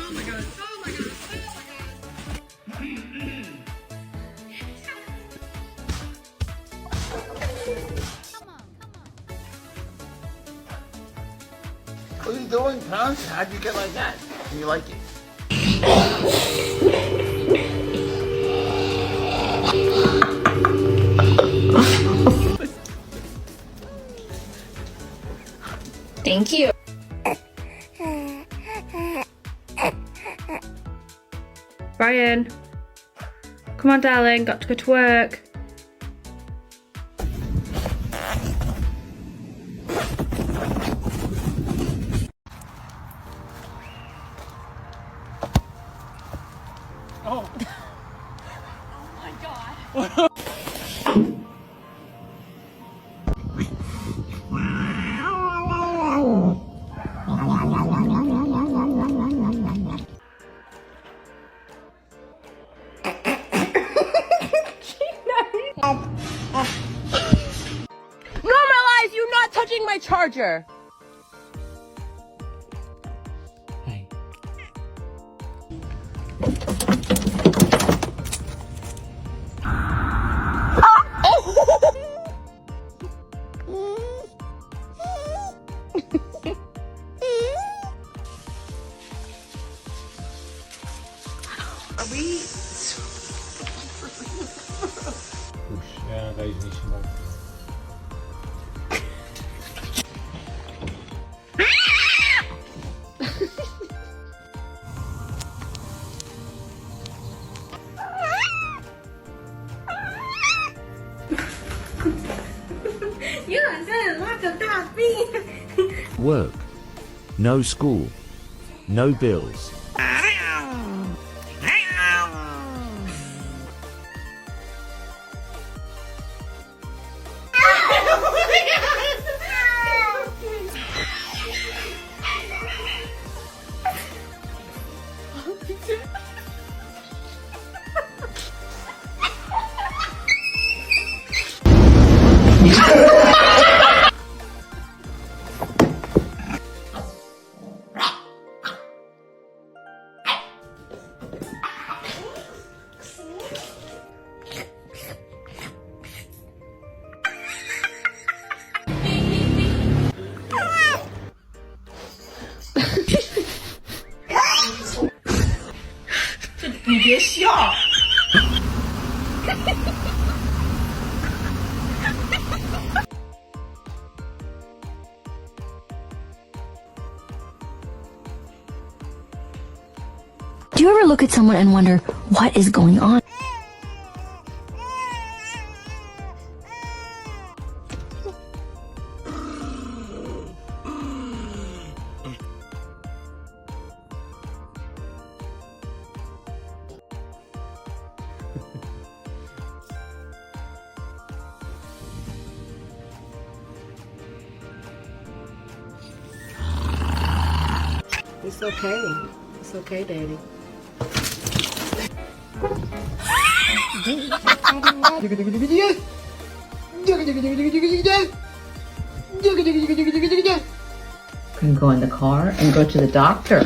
What are you doing, Pounce? How'd you get like that? And you like it? Thank you. Brian, come on, darling, got to go to work. Oh. Oh my God. Normalize you not touching my charger. Hey. Are we? Ja, deze niet zo mooi. Work. No school. No bills. Do you ever look at someone and wonder what is going on? It's okay. It's okay, Daddy. Can go in the car and go to the doctor.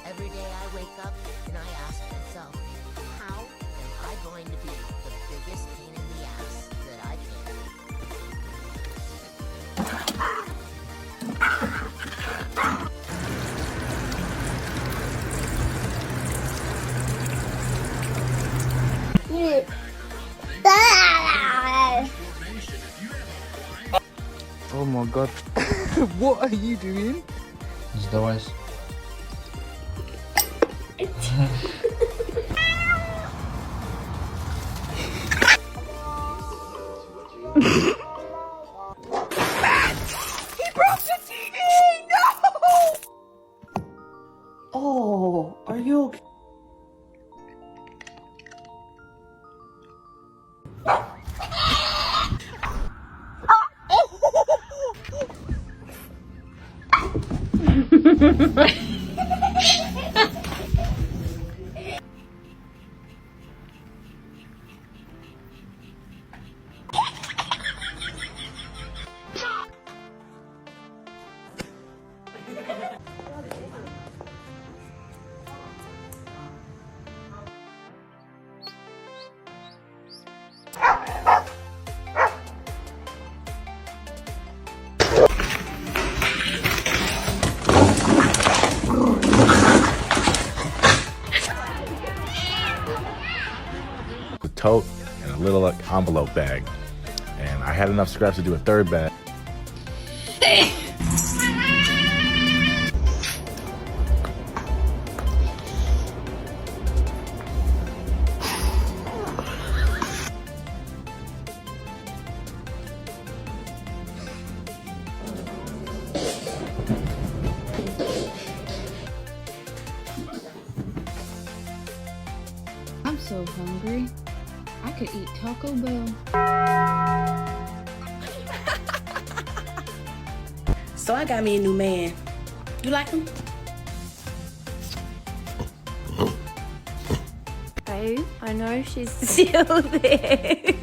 Every day I wake up and I ask myself, how am I going to be the biggest pain in the ass that I can? Oh my God. What are you doing? Is dois. He broke the TV! No! Oh, are you okay? A tote and a little like envelope bag, and I had enough scraps to do a third bag. I'm so hungry. I could eat Taco Bell. So I got me a new man. You like him? Babe, I know she's still there.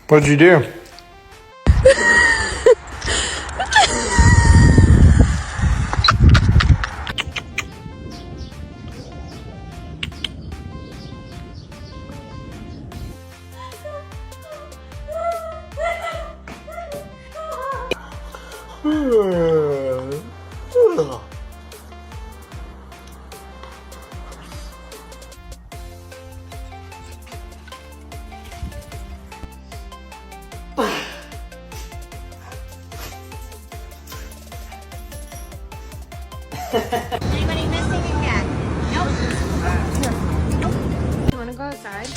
What'd you do? Anybody missing again? Nope. You wanna go outside?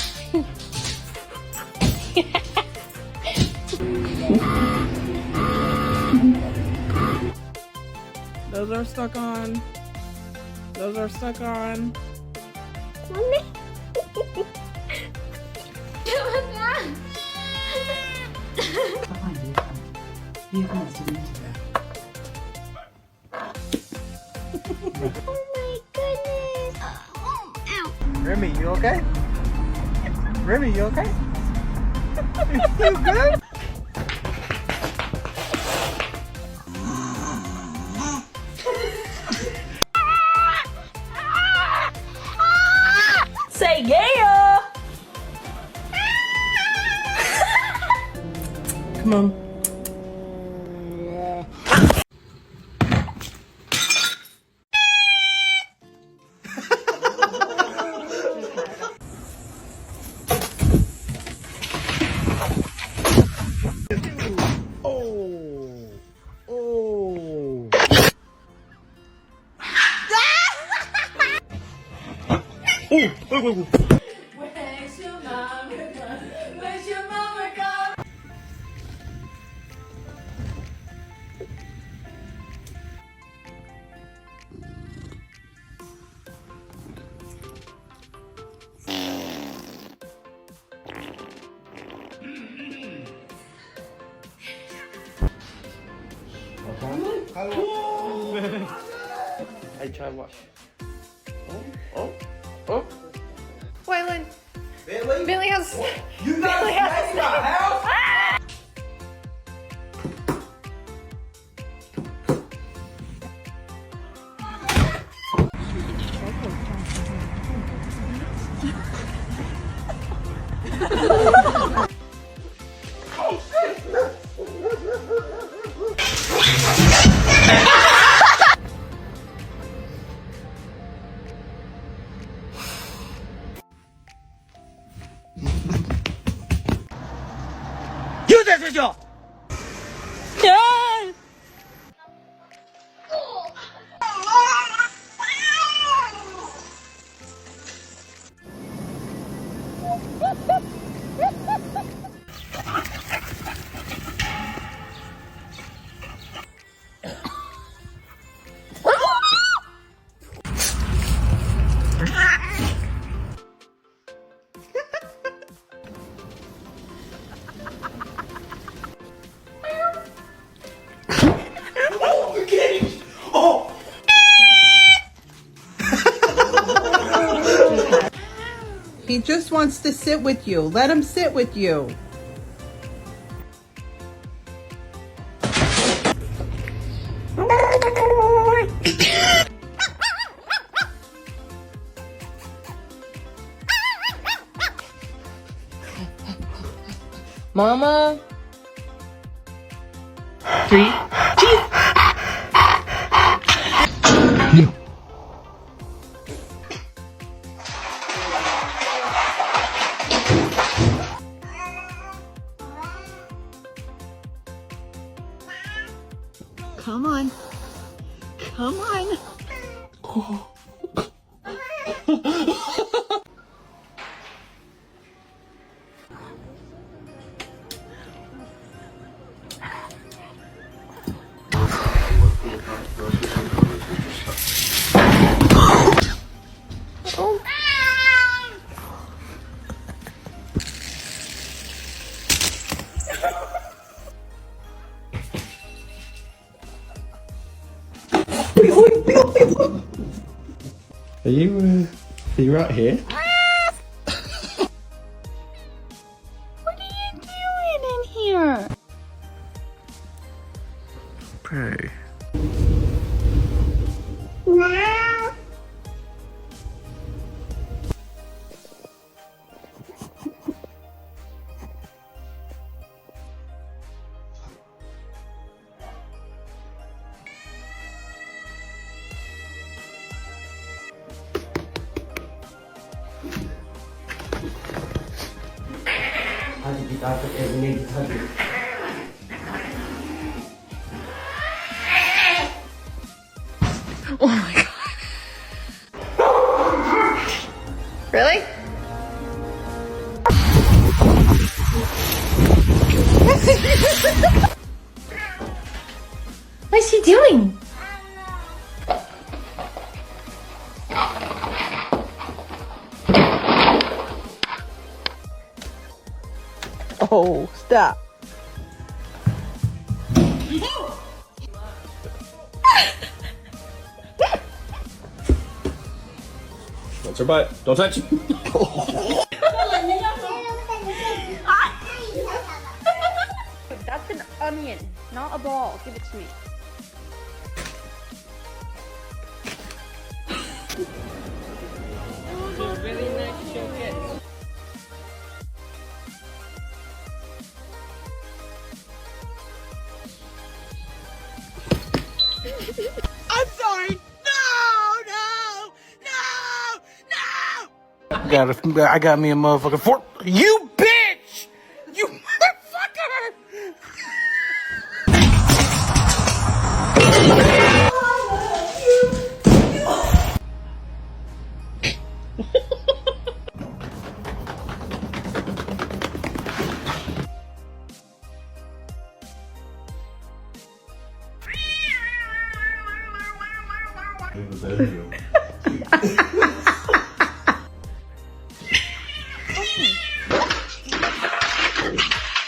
Those are stuck on. Those are stuck on. Mommy. Oh my goodness. Oh, ow. Remy, you okay? Remy, you okay? You good? Say yeah! Come on. I try wash. Oh. Waylon. Billy? Billy has. You got snakes in my house? He just wants to sit with you. Let him sit with you. Mama. Come on. Come on. Are you right here? What are you doing in here? Pray. Oh my god. Really? What's he doing? Oh, stop. What's her butt? Don't touch. That's an onion, not a ball. Give it to me. I'm sorry. No! I got me a motherfucking fork. You bitch! You motherfucker!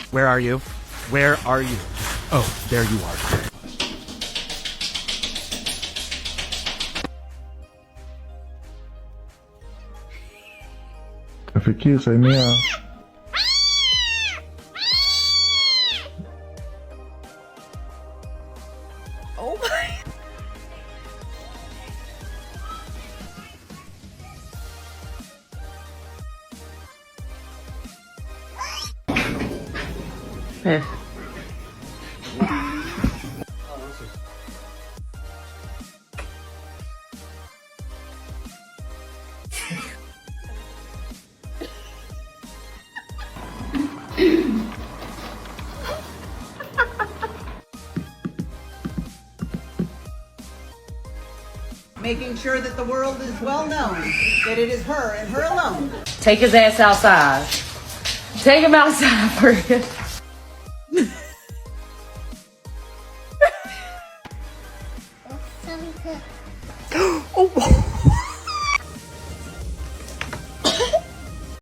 Where are you? Where are you? Oh, there you are. If you're cute, say meow. Oh my. Making sure that the world is well known that it is her and her alone. Take his ass outside. Take him outside for you. Oh,